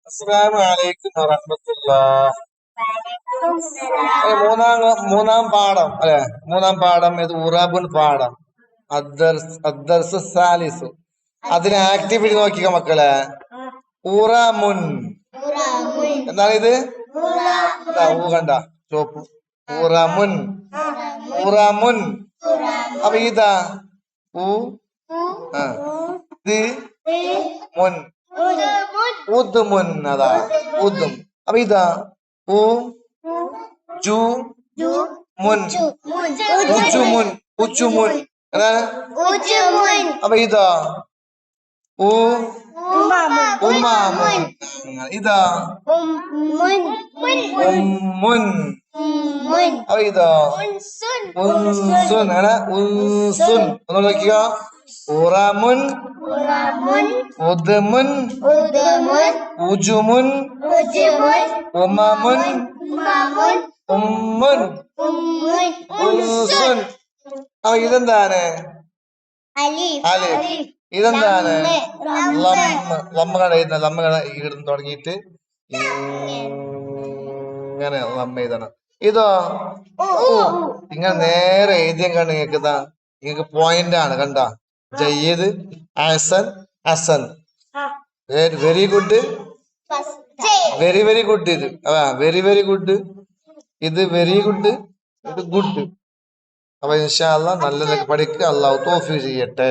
അസ്സലാമു അലൈക്കും വറഹ്മത്തുള്ളാഹ്. മൂന്നാം പാഠം അല്ലെ? മൂന്നാം പാഠം ഇത് ഉറബുൻ പാഠം. അദ്ദർസ് സാലിസു. അതിന് ആക്ടിവിറ്റി നോക്കിക്ക മക്കളെ. ഉറമുൻ എന്താണ് ഇത്? ഊ കണ്ട ചോപ്പ്. ഉറമുൻ ഉറമുൻ. അപ്പൊ ഇതാ ഊ ഇത് മുൻ ഉദ്മുൻ. അതാ ഉദ്ം. അപ്പൊ ഇതാ ഉ ജു മുൻ ഉജുമുൻ ഉജുമുൻ. അപ്പൊ ഇതാ ഉ ഉമ്മാമുൻ. ഇതാ ഉമ്മുൻ. അപ്പൊ ഇതാ ഉൻസുൻ. ഉൻസുൻ. ഒന്ന് നോക്കിക്ക. ഉറമുൻ ഉദ്മുൻ ഉജുമുൻ ഉമ്മുൻ ഉമ്മുൻ ഉൻസുൻ. അപ്പൊ ഇതെന്താണ്? അലിഫ്. ഇതെന്താണ്? ലമ്മ ഇവിടുന്ന് തുടങ്ങിയിട്ട് ഇങ്ങനെ ലമ്മ എഴുതണം. ഇതോ ഇങ്ങനെ നേരെ എഴുതിയം കണ്ട് നിങ്ങൾക്ക് പോയിന്റ് ആണ്. കണ്ട Jayyid Hasan Hasan. Very good very very good. ഇത് വെരി വെരി ഗുഡ്. ഇത് വെരി ഗുഡ്. ഇത് ഗുഡ്. അപ്പൊ ഇൻഷാ അല്ലാഹ് നല്ലതൊക്കെ പഠിക്കുക. അല്ലാഹു തൗഫീഖ് ചെയ്യട്ടെ.